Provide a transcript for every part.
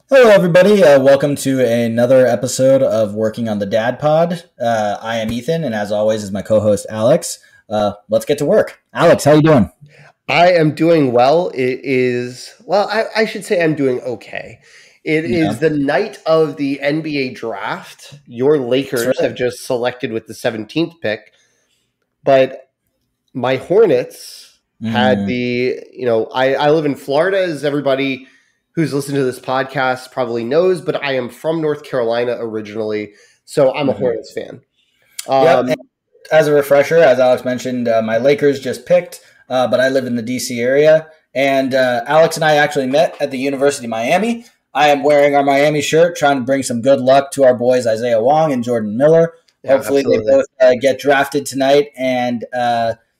Hello, everybody. Welcome to another episode of Working on the Dad Pod. I am Ethan, and as always, is my co-host Alex. Let's get to work. Alex, how you doing? I am doing well. It is, I should say I'm doing okay. It is the night of the NBA draft. Your Lakers have just selected with the 17th pick, but my Hornets had I live in Florida, as everybody who's listened to this podcast probably knows, but I am from North Carolina originally, so I'm a Hornets fan. Yep. As a refresher, as Alex mentioned, my Lakers just picked, but I live in the DC area, and Alex and I actually met at the University of Miami. I am wearing our Miami shirt, trying to bring some good luck to our boys Isaiah Wong and Jordan Miller. Yeah, hopefully absolutely. They both get drafted tonight and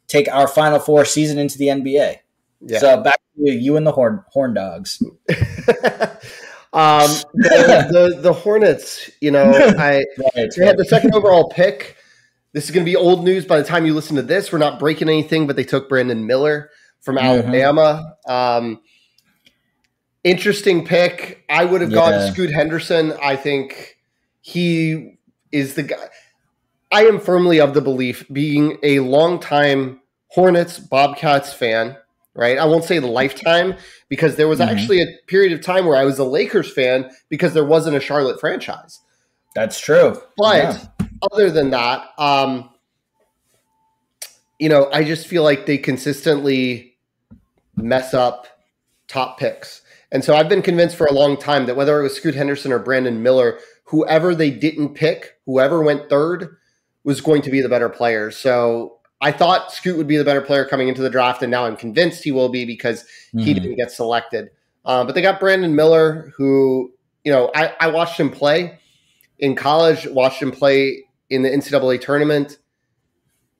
take our Final Four season into the NBA. Yeah. So back to you and the Horn Dogs. The Hornets, they had the second overall pick. This is going to be old news by the time you listen to this. We're not breaking anything, but they took Brandon Miller from Alabama. Interesting pick. I would have gone Scoot Henderson. I think he is the guy. I am firmly of the belief, being a longtime Hornets, Bobcats fan, right? I won't say the lifetime, because there was actually a period of time where I was a Lakers fan because there wasn't a Charlotte franchise. That's true. But other than that, I just feel like they consistently mess up top picks. And so I've been convinced for a long time that whether it was Scoot Henderson or Brandon Miller, whoever they didn't pick, whoever went third, was going to be the better player. So I thought Scoot would be the better player coming into the draft, and now I'm convinced he will be because he didn't get selected. But they got Brandon Miller, who, I watched him play in college, watched him play in the NCAA tournament.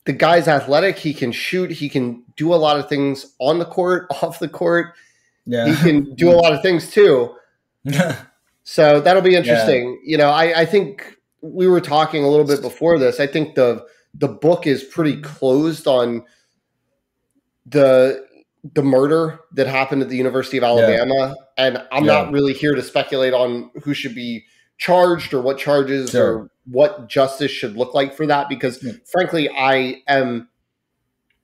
The guy's athletic. He can shoot. He can do a lot of things on the court, off the court. Yeah. He can do a lot of things too. So that'll be interesting. Yeah. I think we were talking a little bit before this. I think the book is pretty closed on the murder that happened at the University of Alabama. And I'm not really here to speculate on who should be charged or what charges or what justice should look like for that, because frankly, I am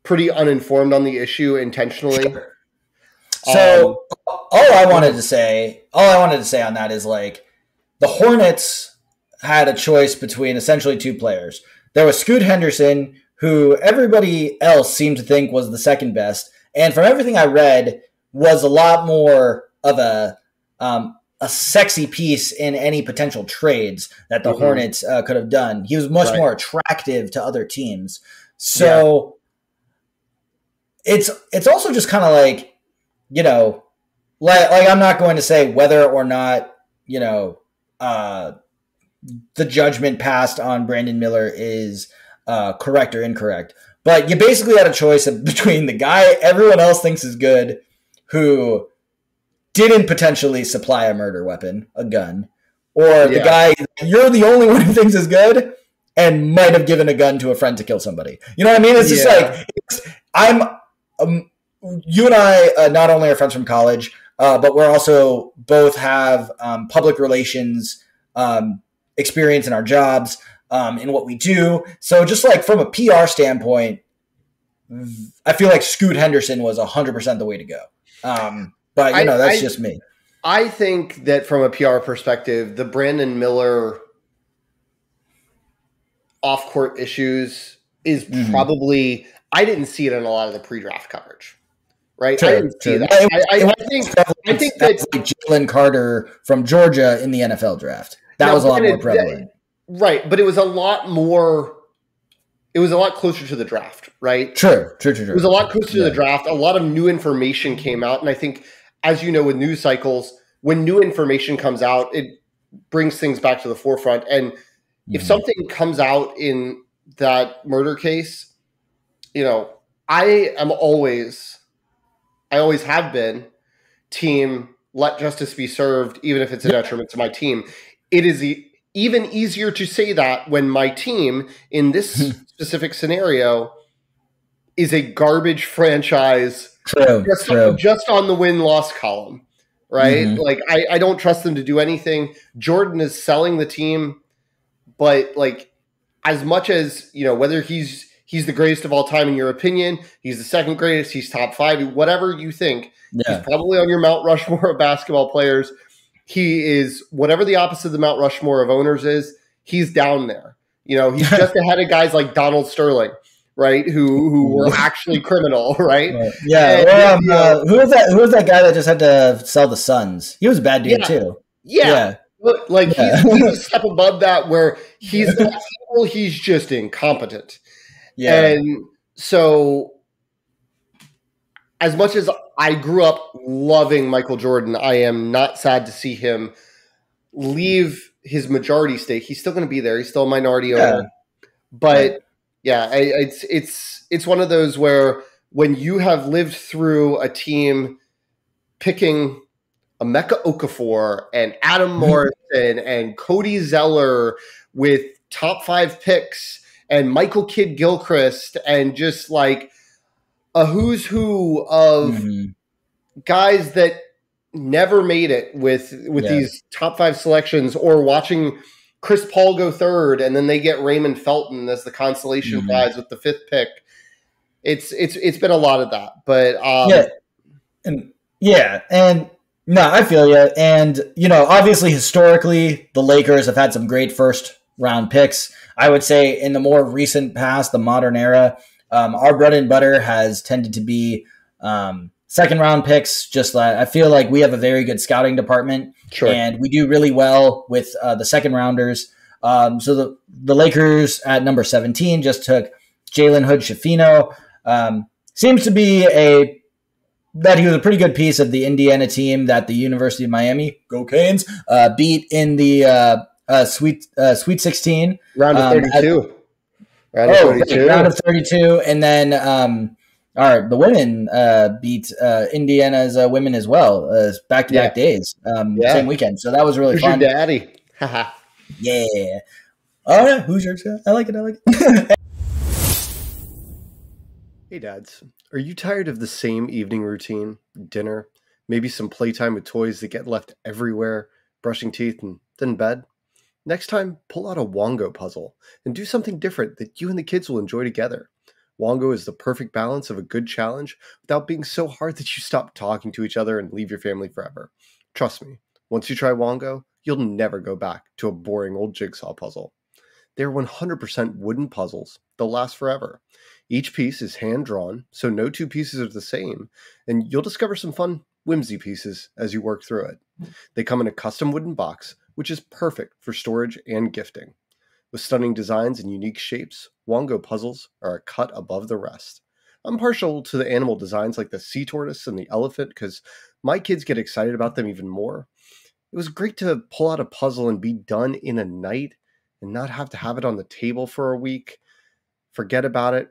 pretty uninformed on the issue intentionally. Sure. So all I wanted to say on that is, like, the Hornets had a choice between essentially two players. There was Scoot Henderson, who everybody else seemed to think was the second best, and from everything I read, was a lot more of a sexy piece in any potential trades that the Hornets could have done. He was much more attractive to other teams. So it's also just kind of like, like I'm not going to say whether or not, the judgment passed on Brandon Miller is correct or incorrect. But you basically had a choice between the guy everyone else thinks is good, who didn't potentially supply a murder weapon, a gun, or the guy you're the only one who thinks is good and might have given a gun to a friend to kill somebody. You know what I mean? It's just like, you and I not only are friends from college, but we're also both have public relations experience in our jobs, in what we do. So just like from a PR standpoint, I feel like Scoot Henderson was 100% the way to go. But that's just me. I think that from a PR perspective, the Brandon Miller off-court issues is probably, I didn't see it in a lot of the pre-draft coverage. Right, I didn't see that. I think that's like Jalen Carter from Georgia in the NFL draft. That was a lot more prevalent. Right, but it was a lot more. It was a lot closer to the draft, right? True. It was a lot closer to the draft. A lot of new information came out, and I think, as you know, with news cycles, when new information comes out, it brings things back to the forefront. And if something comes out in that murder case, I always have been team let justice be served, even if it's a detriment to my team. It is even easier to say that when my team in this specific scenario is a garbage franchise just on the win-loss column, right? Like I don't trust them to do anything. Jordan is selling the team, but like as much as, you know, whether he's the greatest of all time in your opinion, he's the second greatest, he's top 5, whatever you think, he's probably on your Mount Rushmore of basketball players. He is whatever the opposite of the Mount Rushmore of owners is, he's down there. You know, he's just ahead of guys like Donald Sterling, right? Who were actually criminal, right? Yeah. And, who was that guy that just had to sell the Suns? He was a bad dude too. Yeah. Like he's a step above that, where he's not evil, he's just incompetent. Yeah. And so as much as I grew up loving Michael Jordan, I am not sad to see him leave his majority stake. He's still going to be there. He's still a minority owner. But it's one of those where when you have lived through a team picking Emeka Okafor and Adam Morrison and Cody Zeller with top 5 picks and Michael Kidd-Gilchrist and just like a who's who of guys that never made it with these top 5 selections, or watching Chris Paul go 3rd and then they get Raymond Felton as the consolation prize with the 5th pick. It's been a lot of that, but no, I feel you. And, you know, obviously historically the Lakers have had some great first round picks. I would say in the more recent past, the modern era, our bread and butter has tended to be second round picks. Just I feel like we have a very good scouting department, and we do really well with the second rounders. So the Lakers at number 17 just took Jalen Hood-Schifino. Seems to be that he was a pretty good piece of the Indiana team that the University of Miami, go Canes, beat in the Sweet 16. Round of 32. Round of 32. And then the women beat Indiana's women as well, back-to-back days, same weekend. So that was really fun. Who's your daddy? Yeah. Oh, yeah. Hoosiers. Yeah. I like it. Hey, dads. Are you tired of the same evening routine? Dinner, maybe some playtime with toys that get left everywhere, brushing teeth, and then bed? Next time, pull out a Wongo puzzle and do something different that you and the kids will enjoy together. Wongo is the perfect balance of a good challenge without being so hard that you stop talking to each other and leave your family forever. Trust me, once you try Wongo, you'll never go back to a boring old jigsaw puzzle. They're 100% wooden puzzles. They'll last forever. Each piece is hand-drawn, so no 2 pieces are the same, and you'll discover some fun whimsy pieces as you work through it. They come in a custom wooden box, which is perfect for storage and gifting. With stunning designs and unique shapes, Wongo puzzles are a cut above the rest. I'm partial to the animal designs like the sea tortoise and the elephant because my kids get excited about them even more. It was great to pull out a puzzle and be done in a night and not have to have it on the table for a week. Forget about it.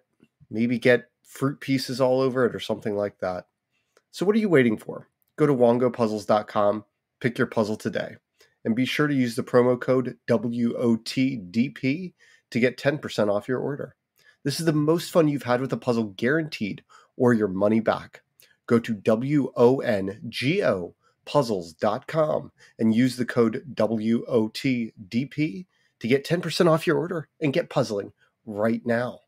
Maybe get fruit pieces all over it or something like that. So what are you waiting for? Go to wongopuzzles.com, pick your puzzle today, and be sure to use the promo code WOTDP to get 10% off your order. This is the most fun you've had with a puzzle guaranteed, or your money back. Go to WONGOpuzzles.com and use the code WOTDP to get 10% off your order and get puzzling right now.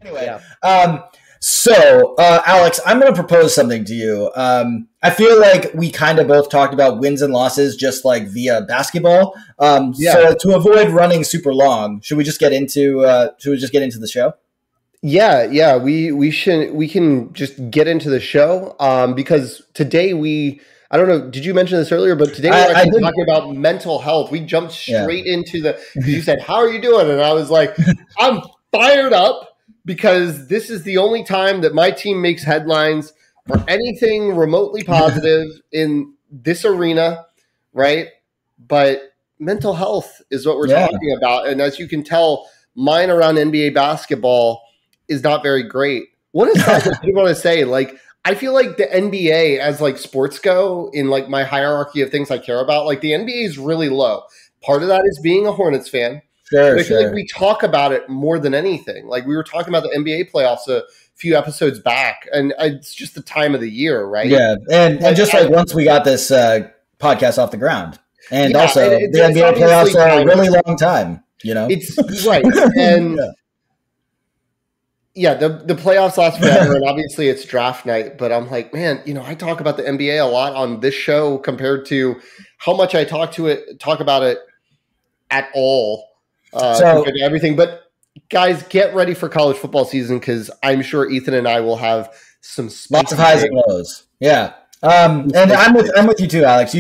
Anyway, so Alex, I'm going to propose something to you. I feel like we kind of both talked about wins and losses just like via basketball. So to avoid running super long, should we just get into the show? Yeah, we can just get into the show because today I don't know, did you mention this earlier, but today we're actually talking about mental health. We jumped straight into because you said, how are you doing? And I was like, I'm fired up because this is the only time that my team makes headlines for anything remotely positive in this arena, right? But mental health is what we're talking about. And as you can tell, mine around NBA basketball is not very great. What is that you want to say? Like, I feel like the NBA, as like sports go, in like my hierarchy of things I care about, like the NBA is really low. Part of that is being a Hornets fan. Sure, But I feel like we talk about it more than anything. Like we were talking about the NBA playoffs a few episodes back, and it's just the time of the year, right? Yeah, and just like once we got this podcast off the ground, and also the NBA playoffs are a really long time. It's right, and the playoffs last forever, and obviously it's draft night. But I'm like, man, I talk about the NBA a lot on this show compared to how much I talk about it at all compared to everything. But guys, get ready for college football season because I'm sure Ethan and I will have some lots of highs and lows. Yeah, and I'm with you too, Alex.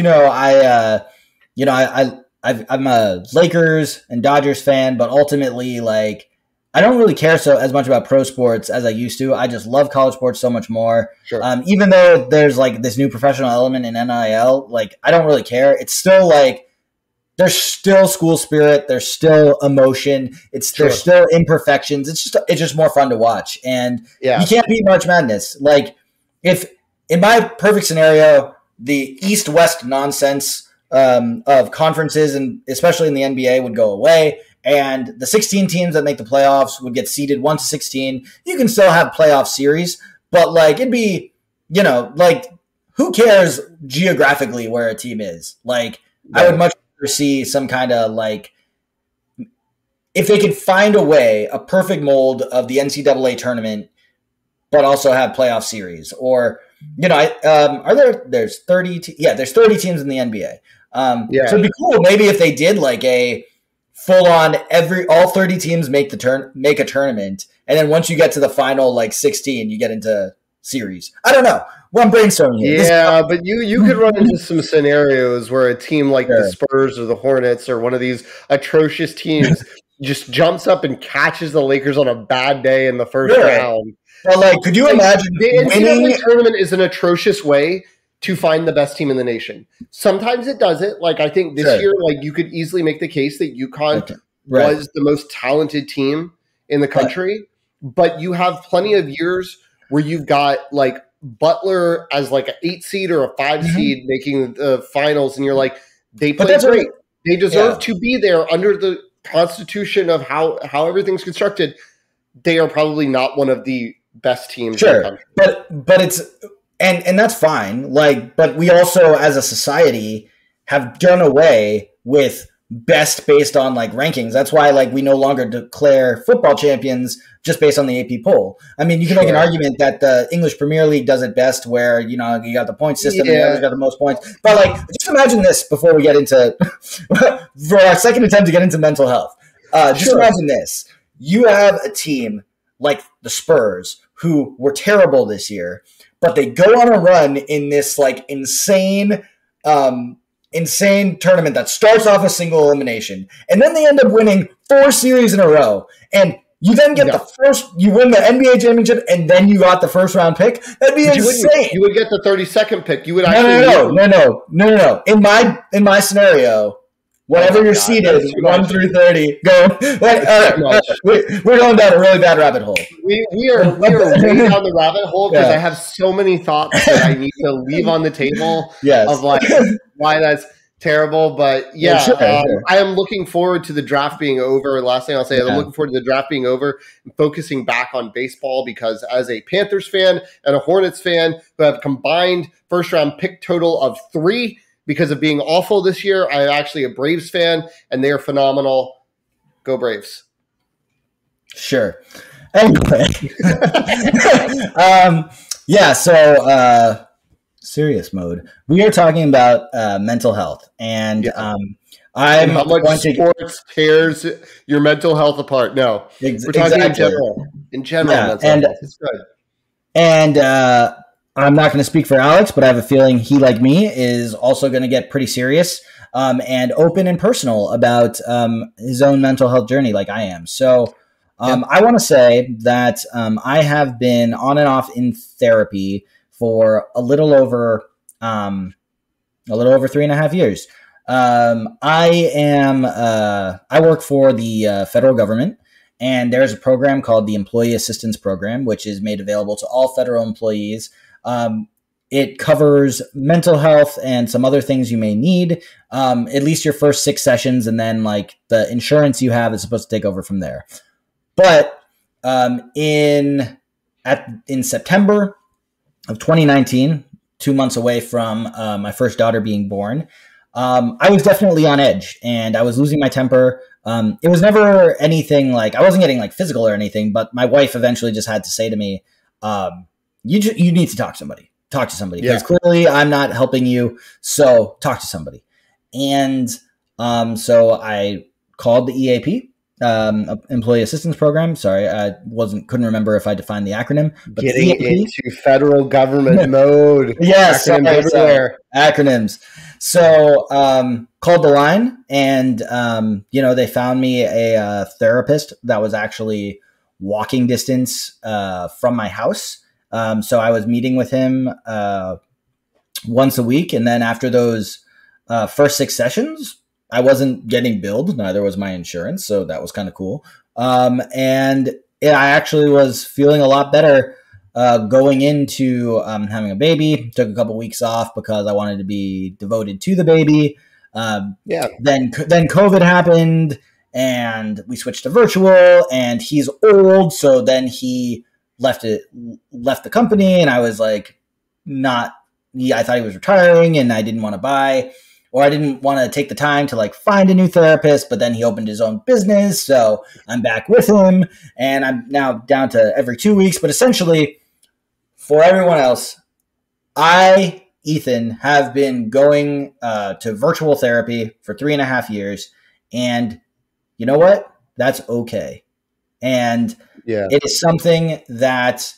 I'm a Lakers and Dodgers fan, but ultimately, like, I don't really care as much about pro sports as I used to. I just love college sports so much more. Sure. Even though there's like this new professional element in NIL, like I don't really care. It's still like there's still school spirit. There's still emotion. There's still imperfections. It's just more fun to watch. And you can't beat March Madness. Like if in my perfect scenario, the East-West nonsense of conferences and especially in the NBA would go away. And the 16 teams that make the playoffs would get seeded 1 to 16. You can still have playoff series, but like it'd be, like who cares geographically where a team is? Like I would much rather see some kind of like if they could find a perfect mold of the NCAA tournament, but also have playoff series or there's 30 there's 30 teams in the NBA. So it'd be cool maybe if they did like a full on all 30 teams make a tournament, and then once you get to the final like 16, you get into series. I don't know. Well, I'm brainstorming here. Yeah, but you could run into some scenarios where a team like the Spurs or the Hornets or one of these atrocious teams just jumps up and catches the Lakers on a bad day in the first round. Well, like, could you imagine the NCAA tournament is an atrocious way to find the best team in the nation. Sometimes it doesn't. Like I think this year, like you could easily make the case that UConn was the most talented team in the country, but you have plenty of years where you've got like Butler as like an 8 seed or a 5 seed making the finals, and you're like, they played great. They deserve to be there under the constitution of how everything's constructed. They are probably not one of the best teams in the country. But it's and that's fine. Like, but we also as a society have done away with best based on like rankings. That's why like we no longer declare football champions just based on the AP poll. I mean, you can make an argument that the English Premier League does it best where, you got the point system and the others got the most points. But like, just imagine this before we get into, for our second attempt to get into mental health. Just imagine this. You have a team like the Spurs who were terrible this year, but they go on a run in this like insane tournament that starts off a single elimination, and then they end up winning 4 series in a row, and you then get you win the NBA championship, and then you got the first round pick. That'd be insane. You would get the 32nd pick. You would actually no. In my scenario, whatever you're seated, 1 through 30, go. We're going down a really bad rabbit hole. We are way down the rabbit hole because I have so many thoughts that I need to leave on the table of like why that's terrible. But I am looking forward to the draft being over. Last thing I'll say is I'm looking forward to the draft being over and focusing back on baseball because as a Panthers fan and a Hornets fan who have combined first round pick total of 3 because of being awful this year, I'm actually a Braves fan, and they are phenomenal. Go Braves. Sure. Anyway. Serious mode. We are talking about mental health, and I'm how much sports tears your mental health apart. No, we're talking in general. In general, mental health. It's good. And I'm not going to speak for Alex, but I have a feeling he, like me, is also going to get pretty serious and open and personal about his own mental health journey like I am. So I want to say that I have been on and off in therapy for a little over 3.5 years. I work for the federal government, and there's a program called the Employee Assistance Program, which is made available to all federal employees. it covers mental health and some other things you may need, at least your first 6 sessions, and then like the insurance you have is supposed to take over from there. But in September of 2019, 2 months away from my first daughter being born, I was definitely on edge and I was losing my temper. It was never anything like, I wasn't getting like physical or anything, but my wife eventually just had to say to me, you need to talk to somebody. Talk to somebody, because clearly I'm not helping you. So talk to somebody. And so I called the EAP, Employee Assistance Program. Sorry, I couldn't remember if I defined the acronym. But getting into federal government mode. Yes, everywhere. Acronyms. So called the line, and they found me a therapist that was actually walking distance from my house. So I was meeting with him once a week. And then after those first 6 sessions, I wasn't getting billed. Neither was my insurance. So that was kind of cool. And I actually was feeling a lot better going into having a baby. Took a couple weeks off because I wanted to be devoted to the baby. Then COVID happened and we switched to virtual, and he's old. So then he left the company, and I was like, I thought he was retiring, and I didn't want to buy, or I didn't want to take the time to like find a new therapist, but then he opened his own business. So I'm back with him, and I'm now down to every 2 weeks. But essentially for everyone else, Ethan, have been going to virtual therapy for 3.5 years, and you know what? That's okay. And it is something that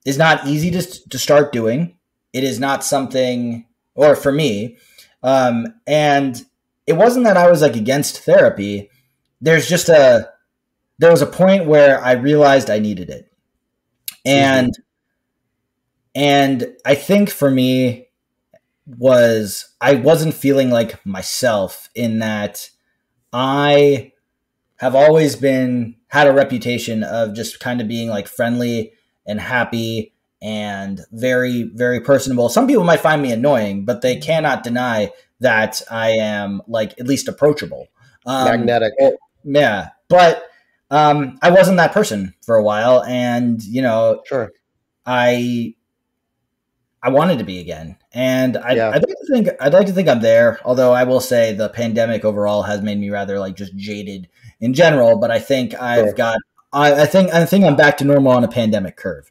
is not easy to start doing. It is not something, or for me, and it wasn't that I was like against therapy. There was a point where I realized I needed it. And I think for me I wasn't feeling like myself, in that I have always had a reputation of just kind of being like friendly and happy and very, very personable. Some people might find me annoying, but they cannot deny that I am like at least approachable. Magnetic. Yeah. But I wasn't that person for a while, and sure, I wanted to be again, and I'd like to think I'm there. Although I will say the pandemic overall has made me rather like just jaded in general. But I think I think I'm back to normal on a pandemic curve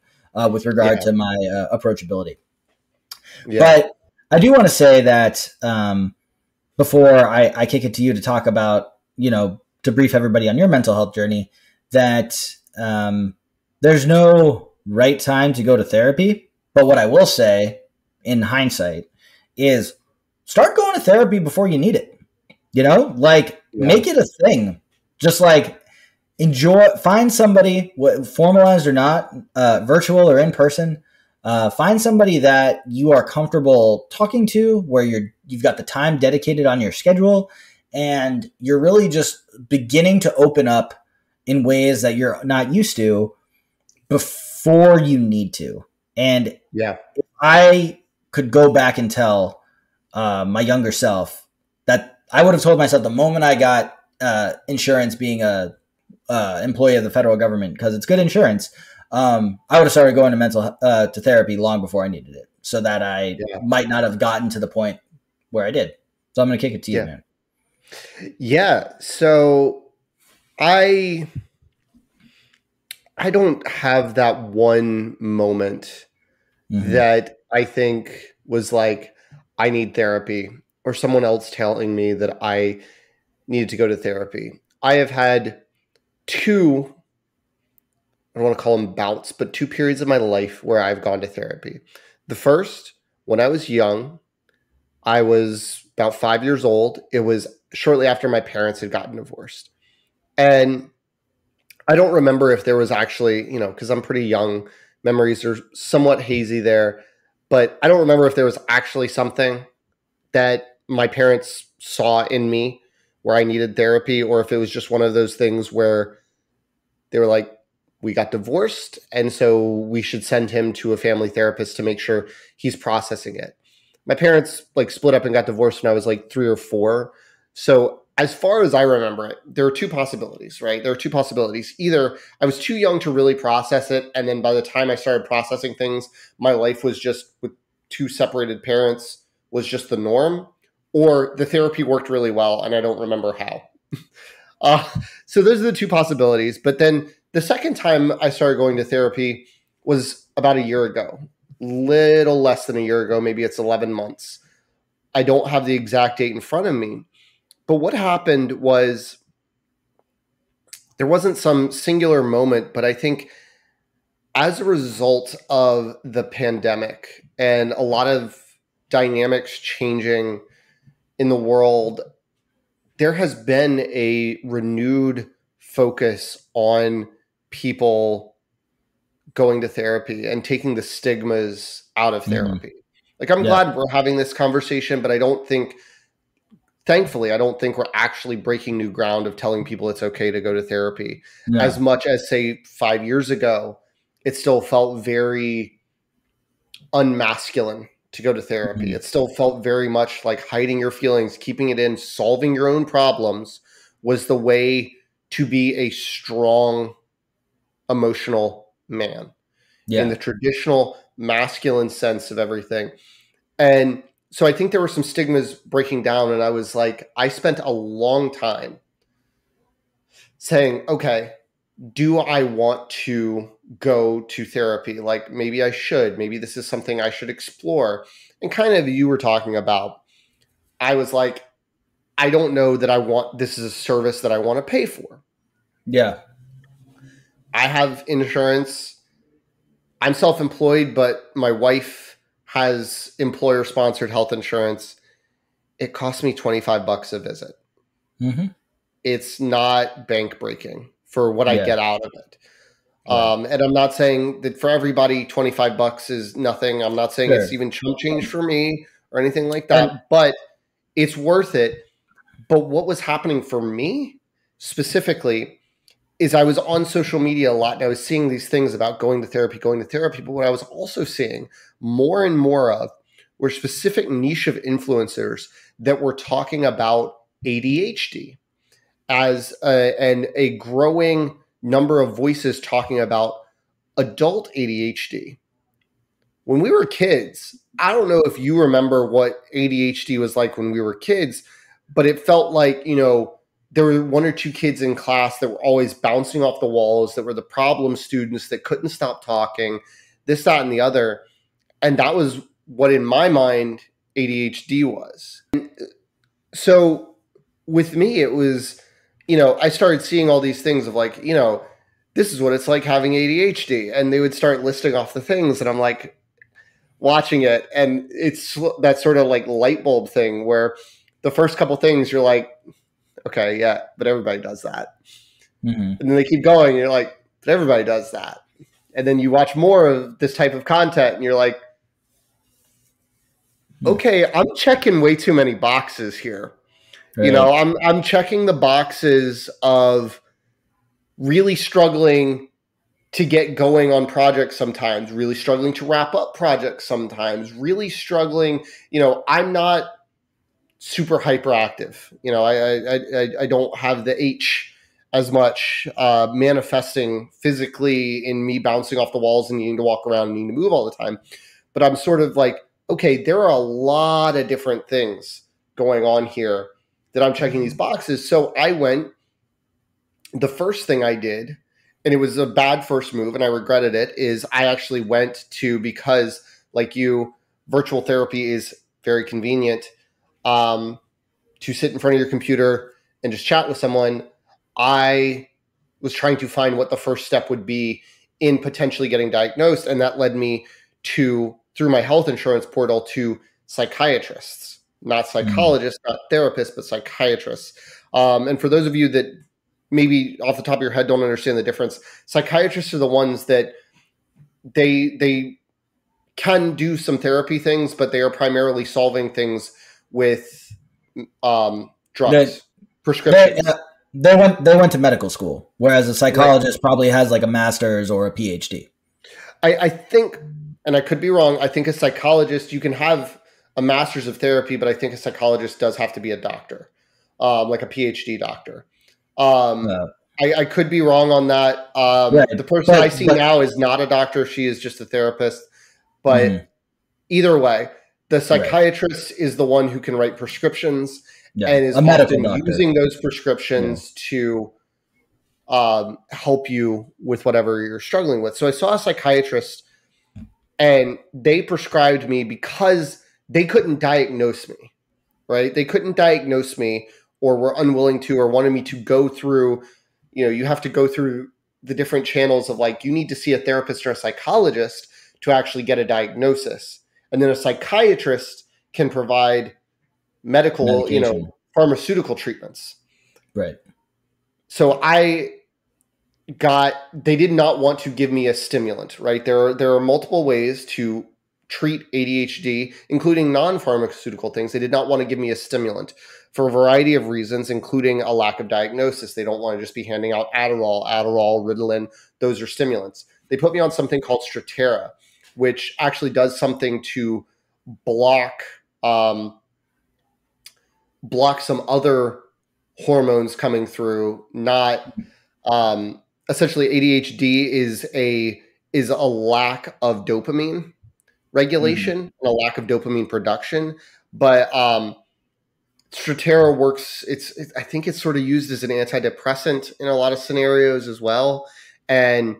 with regard to my approachability. Yeah. But I do want to say that before I kick it to you to talk about, to brief everybody on your mental health journey, that there's no right time to go to therapy. But what I will say in hindsight is start going to therapy before you need it. Make it a thing. Just like find somebody, formalized or not, virtual or in person, find somebody that you are comfortable talking to, where you've got the time dedicated on your schedule, and you're really just beginning to open up in ways that you're not used to before you need to. And if I could go back and tell my younger self, that I would have told myself the moment I got insurance, being a employee of the federal government, because it's good insurance, I would have started going to therapy long before I needed it, so that I might not have gotten to the point where I did. So I'm going to kick it to you, man. Yeah. So I don't have that one moment that I think was like, I need therapy, or someone else telling me that I needed to go to therapy. I have had 2, I don't want to call them bouts, but 2 periods of my life where I've gone to therapy. The first, when I was young, I was about 5 years old. It was shortly after my parents had gotten divorced. And I don't remember if there was actually, because I'm pretty young, memories are somewhat hazy there, but I don't remember if there was actually something that my parents saw in me where I needed therapy, or if it was just one of those things where they were like, we got divorced, and so we should send him to a family therapist to make sure he's processing it. My parents like split up and got divorced when I was like 3 or 4. So as far as I remember it, there are two possibilities, right? There are two possibilities. Either I was too young to really process it, and then by the time I started processing things, my life was just with 2 separated parents was just the norm, or the therapy worked really well and I don't remember how. So those are the two possibilities. But then the second time I started going to therapy was about a year ago, little less than a year ago. Maybe it's 11 months. I don't have the exact date in front of me. But what happened was there wasn't some singular moment, but I think as a result of the pandemic and a lot of dynamics changing in the world, there has been a renewed focus on people going to therapy and taking the stigmas out of therapy. Like, I'm glad we're having this conversation, but thankfully, I don't think we're actually breaking new ground of telling people it's okay to go to therapy. As much as, say, 5 years ago, it still felt very unmasculine to go to therapy. It still felt very much like hiding your feelings, keeping it in, solving your own problems was the way to be a strong emotional man in the traditional masculine sense of everything. And so I think there were some stigmas breaking down, and I was like, I spent a long time saying, okay, do I want to go to therapy? Like, maybe I should. Maybe this is something I should explore. And kind of you were talking about, I was like, I don't know that this is a service that I want to pay for. Yeah. I have insurance. I'm self-employed, but my wife has employer-sponsored health insurance. It costs me $25 a visit. It's not bank breaking for what I get out of it. And I'm not saying that for everybody, $25 is nothing. I'm not saying it's even chump change for me or anything like that, but it's worth it. But what was happening for me specifically is I was on social media a lot, and I was seeing these things about going to therapy. But what I was also seeing more and more of were specific niche of influencers that were talking about ADHD as a growing number of voices talking about adult ADHD. When we were kids, I don't know if you remember what ADHD was like when we were kids, but it felt like, there were 1 or 2 kids in class that were always bouncing off the walls, that were the problem students that couldn't stop talking, this, that, and the other. And that was what, in my mind, ADHD was. So with me, it was, I started seeing all these things of like, this is what it's like having ADHD. And they would start listing off the things, and I'm like watching it. And it's that sort of like light bulb thing where the first couple things you're like, okay, yeah, but everybody does that. And then they keep going, and you're like, but everybody does that. And then you watch more of this type of content, and you're like, okay, I'm checking way too many boxes here. Right. I'm checking the boxes of really struggling to get going on projects sometimes, really struggling to wrap up projects sometimes, really struggling. I'm not super hyperactive. I don't have the H as much manifesting physically in me bouncing off the walls and needing to walk around and needing to move all the time. But I'm sort of like, okay, there are a lot of different things going on here that I'm checking these boxes. So the first thing I did, and it was a bad first move and I regretted it, is I actually went to, because like you, virtual therapy is very convenient, to sit in front of your computer and just chat with someone. I was trying to find what the first step would be in potentially getting diagnosed. And that led me through my health insurance portal, to psychiatrists, not psychologists, not therapists, but psychiatrists. And for those of you that maybe off the top of your head don't understand the difference, psychiatrists are the ones that they can do some therapy things, but they are primarily solving things with drugs, prescriptions. They went to medical school, whereas a psychologist probably has like a master's or a PhD. I think, and I could be wrong, I think a psychologist, you can have a master's of therapy, but I think a psychologist does have to be a doctor, like a PhD doctor. Uh, I could be wrong on that. right, The person I see now is not a doctor. She is just a therapist. But either way, the psychiatrist is the one who can write prescriptions and is often using those prescriptions to help you with whatever you're struggling with. So I saw a psychiatrist and they prescribed me because they couldn't diagnose me, right? They couldn't diagnose me or were unwilling to or wanted me to go through, you have to go through the different channels of like, you need to see a therapist or a psychologist to actually get a diagnosis. And then a psychiatrist can provide medical, pharmaceutical treatments. Right. So they did not want to give me a stimulant, right? There are multiple ways to treat ADHD, including non-pharmaceutical things. They did not want to give me a stimulant for a variety of reasons, including a lack of diagnosis. They don't want to just be handing out Adderall, Ritalin. Those are stimulants. They put me on something called Strattera, which actually does something to block some other hormones coming through. Not essentially ADHD is a lack of dopamine regulation and a lack of dopamine production, but Strattera works. I think it's sort of used as an antidepressant in a lot of scenarios as well, and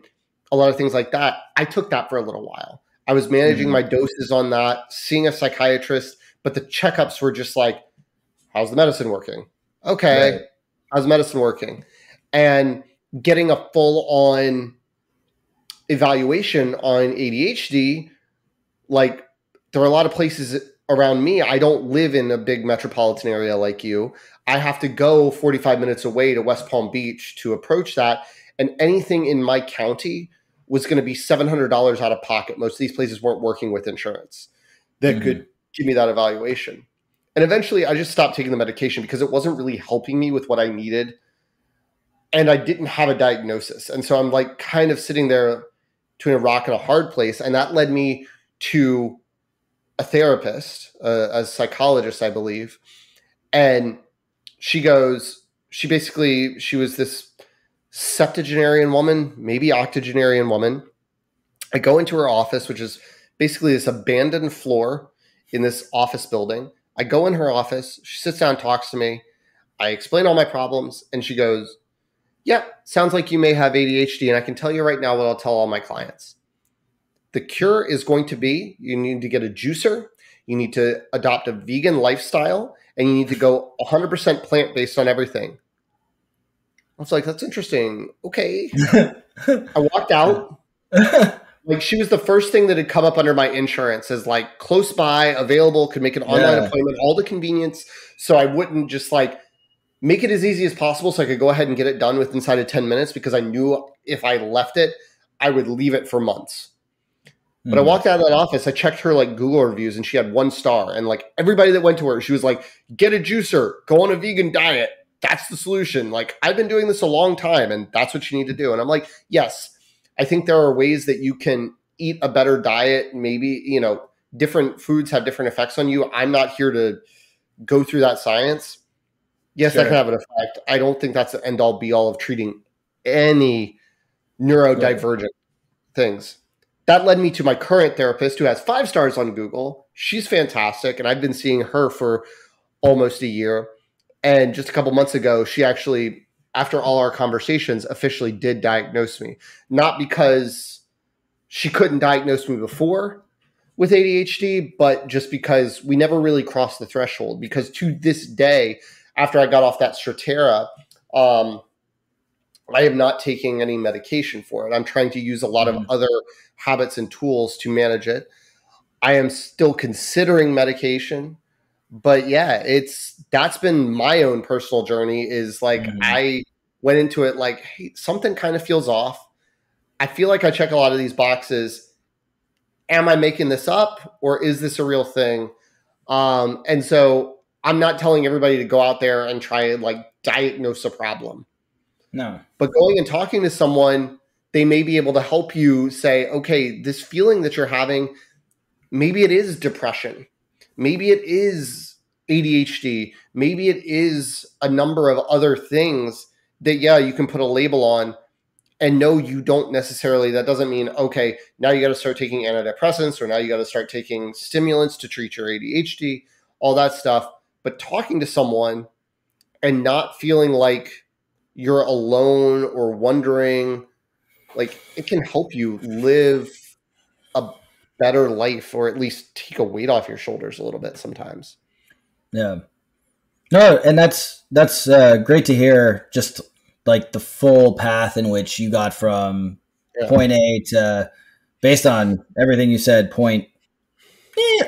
a lot of things like that. I took that for a little while. I was managing my doses on that, seeing a psychiatrist, but the checkups were just like, how's the medicine working? Okay. Right. How's medicine working? And getting a full-on evaluation on ADHD, like there are a lot of places around me. I don't live in a big metropolitan area like you. I have to go 45 minutes away to West Palm Beach to approach that. And anything in my county was going to be $700 out of pocket. Most of these places weren't working with insurance that could give me that evaluation. And eventually I just stopped taking the medication because it wasn't really helping me with what I needed. And I didn't have a diagnosis. And so I'm like kind of sitting there between a rock and a hard place. And that led me to a therapist, a psychologist, I believe. And she was this septuagenarian woman, maybe octogenarian woman. I go into her office, which is basically this abandoned floor in this office building. I go in her office. She sits down, talks to me. I explain all my problems. And she goes, yeah, sounds like you may have ADHD. And I can tell you right now what I'll tell all my clients. The cure is going to be, you need to get a juicer. You need to adopt a vegan lifestyle. And you need to go 100% plant-based on everything. I was like, that's interesting. Okay. I walked out. Like she was the first thing that had come up under my insurance as like close by, available, could make an online appointment, all the convenience. So I wouldn't just like make it as easy as possible so I could go ahead and get it done with inside of 10 minutes because I knew if I left it, I would leave it for months. But I walked out of that office, I checked her like Google reviews and she had 1 star. And like everybody that went to her, she was like, get a juicer, go on a vegan diet. That's the solution. Like I've been doing this a long time and that's what you need to do. And I'm like, yes, I think there are ways that you can eat a better diet. Maybe, different foods have different effects on you. I'm not here to go through that science. Yes, that can have an effect. I don't think that's the end all be all of treating any neurodivergent things. That led me to my current therapist who has 5 stars on Google. She's fantastic. And I've been seeing her for almost a year. And just a couple months ago, she actually, after all our conversations, officially did diagnose me. Not because she couldn't diagnose me before with ADHD, but just because we never really crossed the threshold. Because to this day, after I got off that Strattera, I am not taking any medication for it. I'm trying to use a lot of other habits and tools to manage it. I am still considering medication. But yeah, that's been my own personal journey is like, I went into it like, hey, something kind of feels off. I feel like I check a lot of these boxes. Am I making this up or is this a real thing? And so I'm not telling everybody to go out there and try and like diagnose a problem. No. But going and talking to someone, they may be able to help you say, okay, this feeling that you're having, maybe it is depression. Maybe it is ADHD. Maybe it is a number of other things that, yeah, you can put a label on. And no, you don't necessarily, that doesn't mean, okay, now you got to start taking antidepressants or now you got to start taking stimulants to treat your ADHD, all that stuff. But talking to someone and not feeling like you're alone or wondering, like it can help you live a better life or at least take a weight off your shoulders a little bit sometimes. Yeah. No, and that's great to hear, just like the full path in which you got from point A to, based on everything you said, point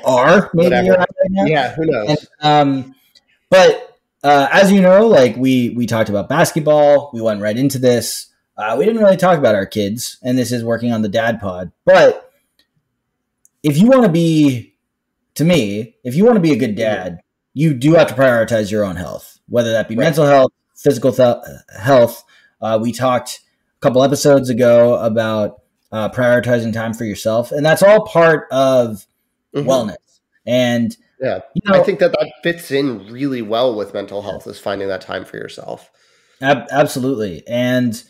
R, maybe you're at right now. Yeah, who knows? And, but as you know, like we talked about basketball, we went right into this. We didn't really talk about our kids, and this is working on the dad pod. But if you want to be, to me, if you want to be a good dad, you do have to prioritize your own health, whether that be mental health, physical health. We talked a couple episodes ago about prioritizing time for yourself, and that's all part of wellness. And yeah, I think that fits in really well with mental health, is finding that time for yourself. Absolutely. And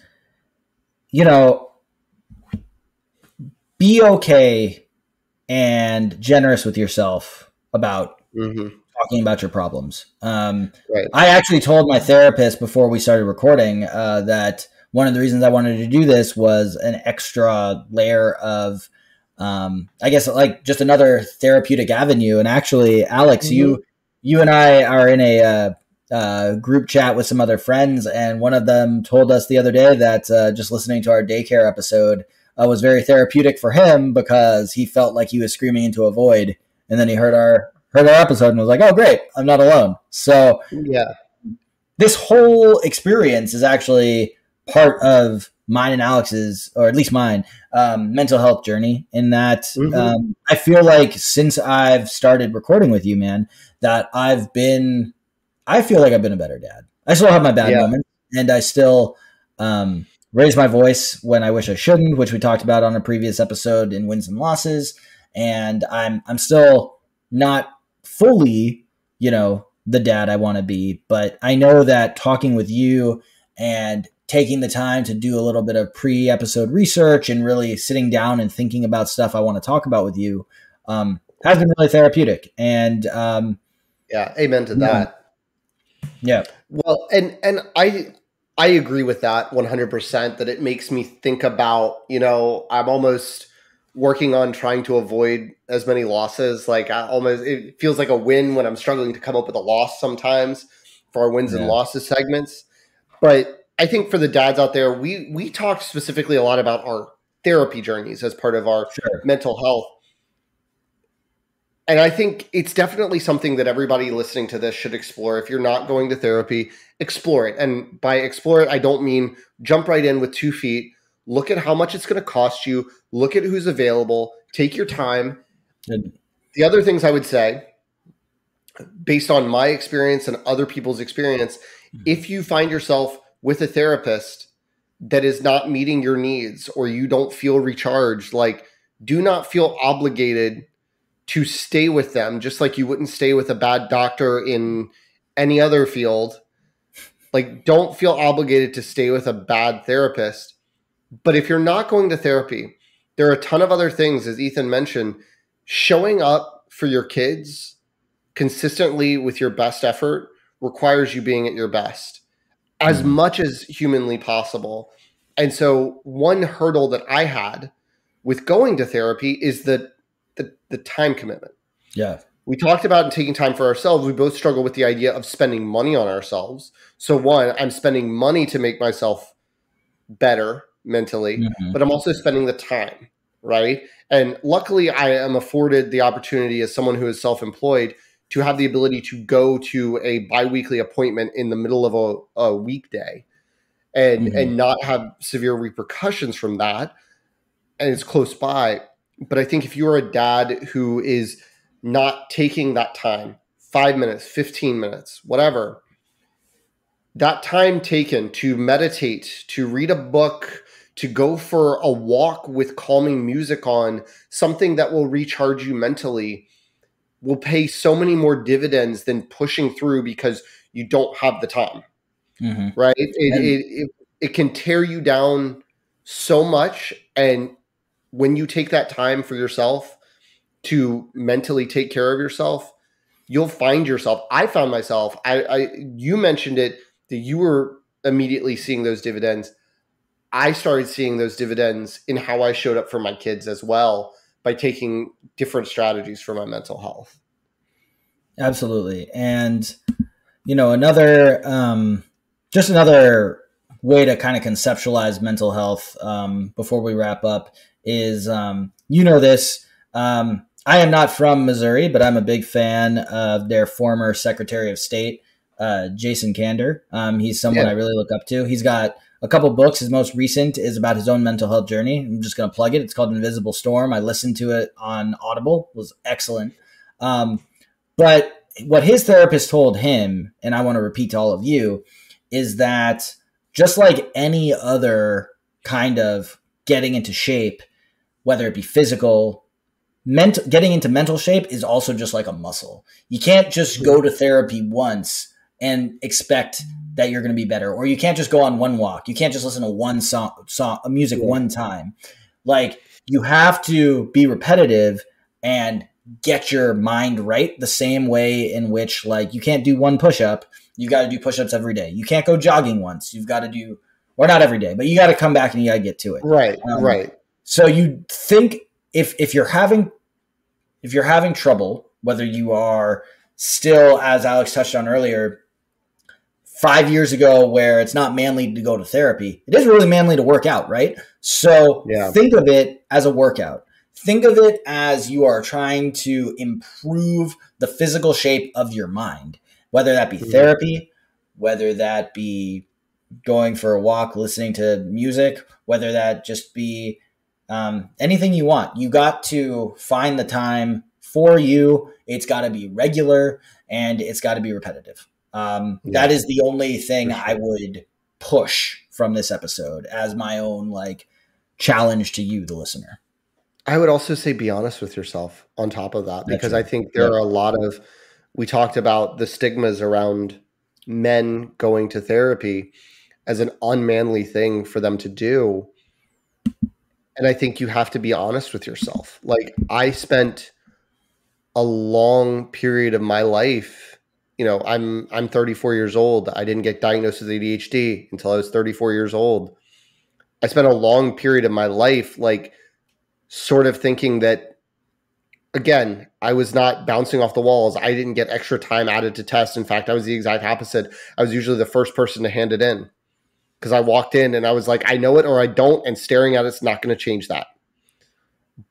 be okay and generous with yourself about talking about your problems. I actually told my therapist before we started recording that one of the reasons I wanted to do this was an extra layer of, I guess, like just another therapeutic avenue. And actually, Alex, you and I are in a group chat with some other friends, and one of them told us the other day that just listening to our daycare episode was very therapeutic for him because he felt like he was screaming into a void, and then he heard our episode and was like, "Oh, great, I'm not alone." So yeah, this whole experience is actually part of mine and Alex's, or at least mine, mental health journey. In that, I feel like since I've started recording with you, man, that I feel like I've been a better dad. I still have my bad moments, and I still raise my voice when I wish I shouldn't, which we talked about on a previous episode in wins and losses. And I'm still not fully, the dad I want to be, but I know that talking with you and taking the time to do a little bit of pre-episode research and really sitting down and thinking about stuff I want to talk about with you has been really therapeutic. And amen to that. Yeah. Well, and I agree with that 100%, that it makes me think about, I'm almost working on trying to avoid as many losses. Like it feels like a win when I'm struggling to come up with a loss sometimes for our wins and losses segments. But I think for the dads out there, we talk specifically a lot about our therapy journeys as part of our mental health. And I think it's definitely something that everybody listening to this should explore. If you're not going to therapy, explore it. And by explore it, I don't mean jump right in with 2 feet. Look at how much it's going to cost you. Look at who's available. Take your time. The other things I would say, based on my experience and other people's experience, if you find yourself with a therapist that is not meeting your needs or you don't feel recharged, like, do not feel obligated to stay with them, just like you wouldn't stay with a bad doctor in any other field. Like, don't feel obligated to stay with a bad therapist. But if you're not going to therapy, there are a ton of other things, as Ethan mentioned. Showing up for your kids consistently with your best effort requires you being at your best as much as humanly possible. And so one hurdle that I had with going to therapy is the time commitment. Yeah. We talked about taking time for ourselves. We both struggle with the idea of spending money on ourselves. So one, I'm spending money to make myself better mentally, but I'm also spending the time, right? And luckily I am afforded the opportunity as someone who is self-employed to have the ability to go to a biweekly appointment in the middle of a weekday and not have severe repercussions from that. And it's close by. But I think if you're a dad who is not taking that time 5 minutes, 15 minutes, whatever, that time taken to meditate, to read a book, to go for a walk with calming music on, something that will recharge you mentally, will pay so many more dividends than pushing through because you don't have the time, right? It can tear you down so much. And when you take that time for yourself to mentally take care of yourself, you'll find yourself. I found myself, you mentioned it, that you were immediately seeing those dividends. I started seeing those dividends in how I showed up for my kids as well by taking different strategies for my mental health. Absolutely. And, another way to kind of conceptualize mental health before we wrap up is, this, I am not from Missouri, but I'm a big fan of their former Secretary of State, Jason Kander. He's someone I really look up to. He's got a couple books. His most recent is about his own mental health journey. I'm just going to plug it. It's called Invisible Storm. I listened to it on Audible. It was excellent. But what his therapist told him, and I want to repeat to all of you, is that just like any other kind of getting into shape, whether it be physical, getting into mental shape is also just like a muscle. You can't just go to therapy once and expect that you're going to be better, or you can't just go on one walk. You can't just listen to one song, music one time. Like, you have to be repetitive and get your mind right the same way in which, like, you can't do one push-up. You got to do push-ups every day. You can't go jogging once. You've got to do, or not every day, but you got to come back and you got to get to it. Right. Right. So you think if you're having trouble, whether you are still, as Alex touched on earlier, 5 years ago, where it's not manly to go to therapy, it is really manly to work out, right? So think of it as a workout. Think of it as you are trying to improve the physical shape of your mind, whether that be therapy, whether that be going for a walk, listening to music, whether that just be anything you want. You got to find the time for you. It's got to be regular and it's got to be repetitive. That is the only thing I would push from this episode as my own challenge to you, the listener. I would also say be honest with yourself on top of that, because I think there are a lot of, we talked about the stigmas around men going to therapy as an unmanly thing for them to do. And I think you have to be honest with yourself. Like, I spent a long period of my life, I'm 34 years old. I didn't get diagnosed with ADHD until I was 34 years old. I spent a long period of my life, sort of thinking that, again, I was not bouncing off the walls. I didn't get extra time added to tests. In fact, I was the exact opposite. I was usually the first person to hand it in, because I walked in and I was like, I know it or I don't, and staring at it's not going to change that.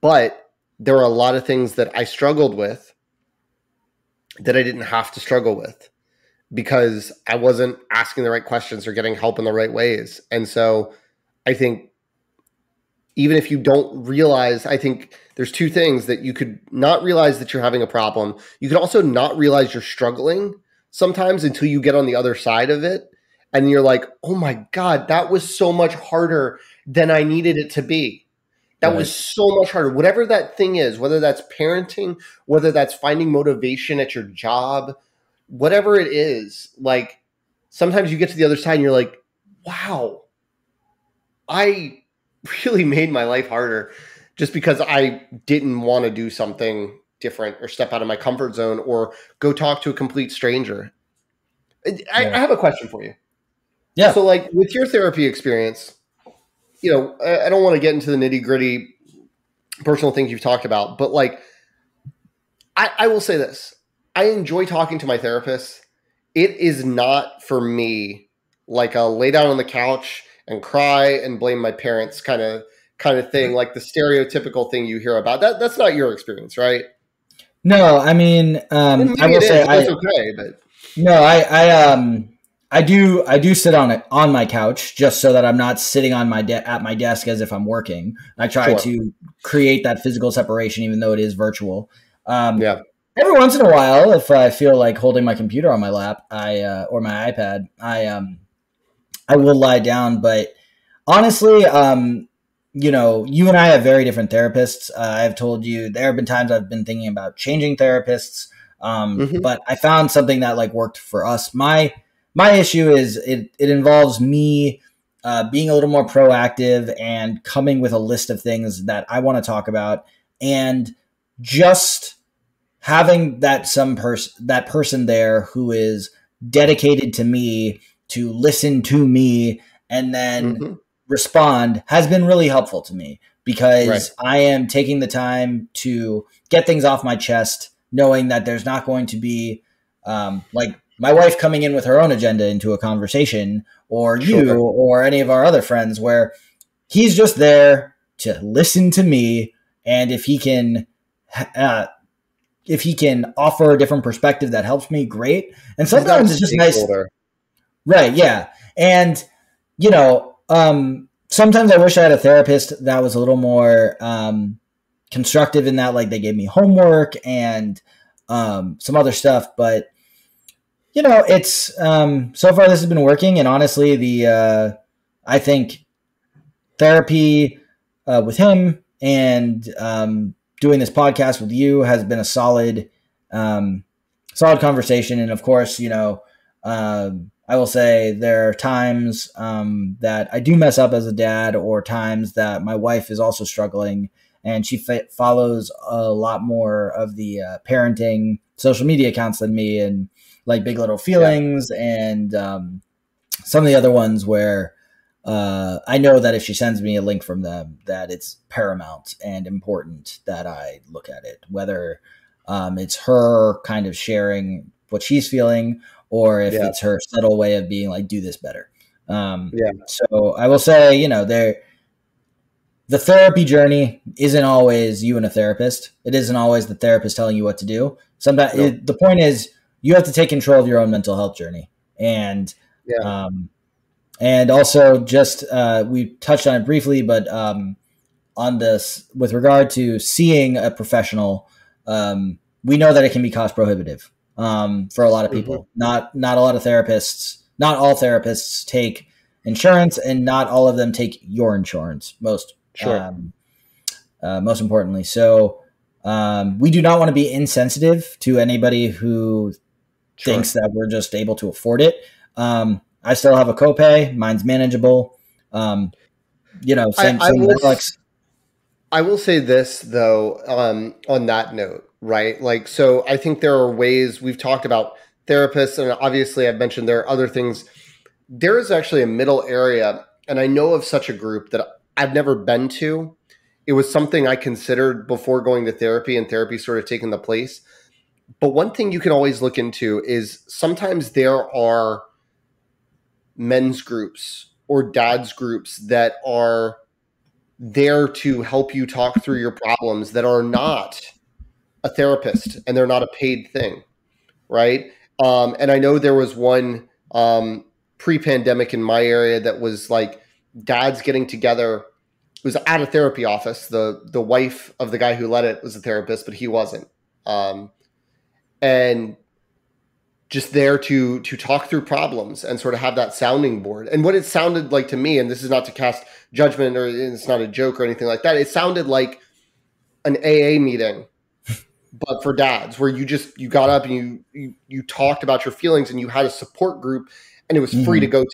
But there were a lot of things that I struggled with that I didn't have to struggle with, because I wasn't asking the right questions or getting help in the right ways. And so I think, even if you don't realize, I think there's two things: that you could not realize that you're having a problem. You could also not realize you're struggling sometimes until you get on the other side of it. And you're like, oh my God, that was so much harder than I needed it to be. That was so much harder. Whatever that thing is, whether that's parenting, whether that's finding motivation at your job, whatever it is, sometimes you get to the other side and you're like, wow, I really made my life harder just because I didn't want to do something different or step out of my comfort zone or go talk to a complete stranger. I have a question for you. Yeah. So with your therapy experience, I don't want to get into the nitty gritty personal things you've talked about, but I will say this. I enjoy talking to my therapist. It is not for me like a lay down on the couch and cry and blame my parents kind of thing, like the stereotypical thing you hear about. That's not your experience, right? No, I mean, I will say that's okay, but no, I do sit on my couch just so that I'm not sitting on at my desk as if I'm working. I try to create that physical separation, even though it is virtual. every once in a while, if I feel like holding my computer on my lap, or my iPad, I will lie down. But honestly, you and I have very different therapists. I've told you there have been times I've been thinking about changing therapists, but I found something that like worked for us. My issue is it involves me being a little more proactive and coming with a list of things that I want to talk about, and just having that person there who is dedicated to me to listen to me and then respond has been really helpful to me, because I am taking the time to get things off my chest, knowing that there's not going to be like my wife coming in with her own agenda into a conversation, or you or any of our other friends, where he's just there to listen to me. And if he can offer a different perspective that helps me, great. And sometimes it's just nice. Right. Yeah. And, sometimes I wish I had a therapist that was a little more constructive in that, like they gave me homework and some other stuff. But, it's so far this has been working. And honestly, I think therapy with him and doing this podcast with you has been a solid conversation. And of course, I will say there are times that I do mess up as a dad, or times that my wife is also struggling, and she follows a lot more of the parenting social media accounts than me, and like Big Little Feelings and some of the other ones where I know that if she sends me a link from them, that it's paramount and important that I look at it, whether it's her kind of sharing what she's feeling, or if it's her subtle way of being like, do this better. So I will say, the therapy journey isn't always you and a therapist. It isn't always the therapist telling you what to do. Sometimes the point is you have to take control of your own mental health journey. And also just, we touched on it briefly, but on this, with regard to seeing a professional, we know that it can be cost prohibitive. For a lot of people, not a lot of therapists, not all therapists take insurance, and not all of them take your insurance most importantly. So, we do not want to be insensitive to anybody who thinks that we're just able to afford it. I still have a copay. Mine's manageable. Same with Alex. I will say this though, on that note, right? Like, so I think there are ways we've talked about therapists, and obviously I've mentioned there are other things. There is actually a middle area, and I know of such a group that I've never been to. It was something I considered before going to therapy, and therapy sort of taken the place. But one thing you can always look into is sometimes there are men's groups or dads groups that are there to help you talk through your problems, that are not a therapist, and they're not a paid thing, right? And I know there was one pre-pandemic in my area that was like dads getting together. It was at a therapy office. The wife of the guy who led it was a therapist, but he wasn't. And just there to talk through problems and sort of have that sounding board. And what it sounded like to me, and this is not to cast judgment, or it's not a joke or anything like that, it sounded like an AA meeting, but for dads, where you got up and you talked about your feelings, and you had a support group, and it was free to go to.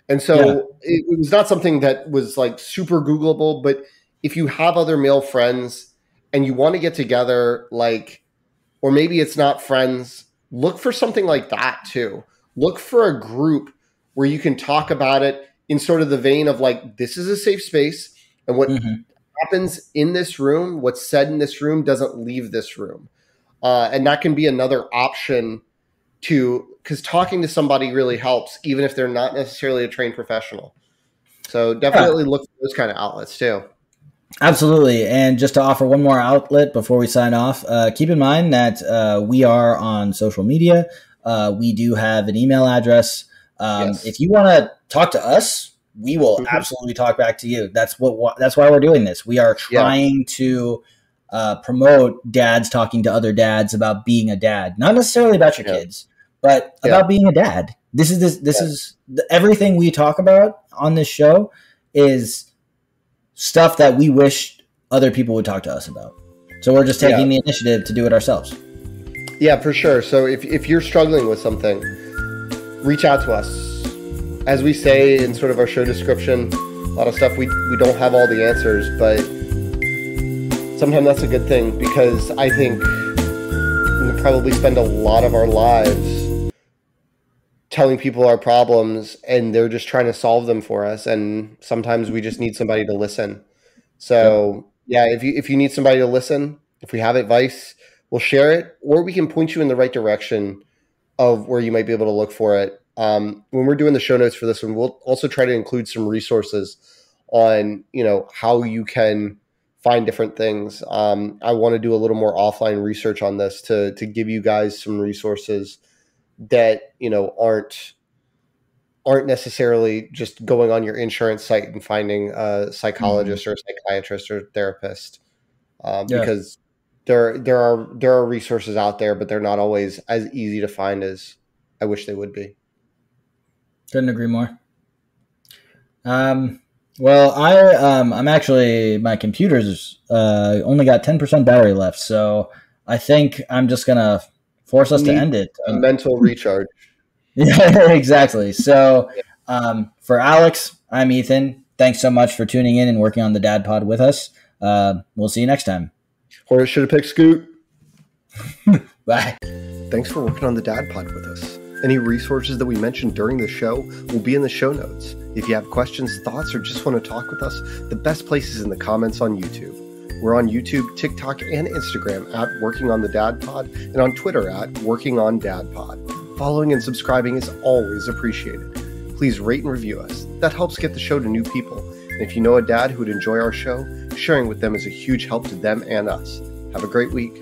And so it was not something that was like super Googleable, but if you have other male friends and you want to get together, like, or maybe it's not friends, look for something like that too. Look for a group where you can talk about it in sort of the vein of like, this is a safe space, and what happens in this room, what's said in this room doesn't leave this room. And that can be another option too, because talking to somebody really helps, even if they're not necessarily a trained professional. So definitely look for those kind of outlets too. Absolutely. And just to offer one more outlet before we sign off, keep in mind that we are on social media. We do have an email address. If you want to talk to us, we will absolutely talk back to you. That's why we're doing this. We are trying to promote dads talking to other dads about being a dad, not necessarily about your kids, but about being a dad. This is everything we talk about on this show is stuff that we wish other people would talk to us about. So we're just taking the initiative to do it ourselves. Yeah, for sure. So if you're struggling with something, reach out to us. As we say in sort of our show description, a lot of stuff we don't have all the answers, but sometimes that's a good thing, because I think we probably spend a lot of our lives telling people our problems and they're just trying to solve them for us. And sometimes we just need somebody to listen. So if you need somebody to listen, if we have advice, we'll share it, or we can point you in the right direction of where you might be able to look for it. When we're doing the show notes for this one, we'll also try to include some resources on, how you can find different things. I want to do a little more offline research on this to give you guys some resources that, aren't necessarily just going on your insurance site and finding a psychologist or a psychiatrist or therapist, because there are resources out there, but they're not always as easy to find as I wish they would be. Couldn't agree more. Well, I'm actually, my computer's only got 10% battery left, so I think I'm just gonna force us to end it. A mental recharge. Yeah, exactly. So for Alex, I'm Ethan. Thanks so much for tuning in and working on the Dad Pod with us. We'll see you next time. Or should have picked Scoot. Bye. Thanks for working on the Dad Pod with us. Any resources that we mentioned during the show will be in the show notes. If you have questions, thoughts, or just want to talk with us, the best place is in the comments on YouTube. We're on YouTube, TikTok, and Instagram at Working on the Dad Pod, and on Twitter at Working on Dad Pod. Following and subscribing is always appreciated. Please rate and review us. That helps get the show to new people. And if you know a dad who would enjoy our show, sharing with them is a huge help to them and us. Have a great week.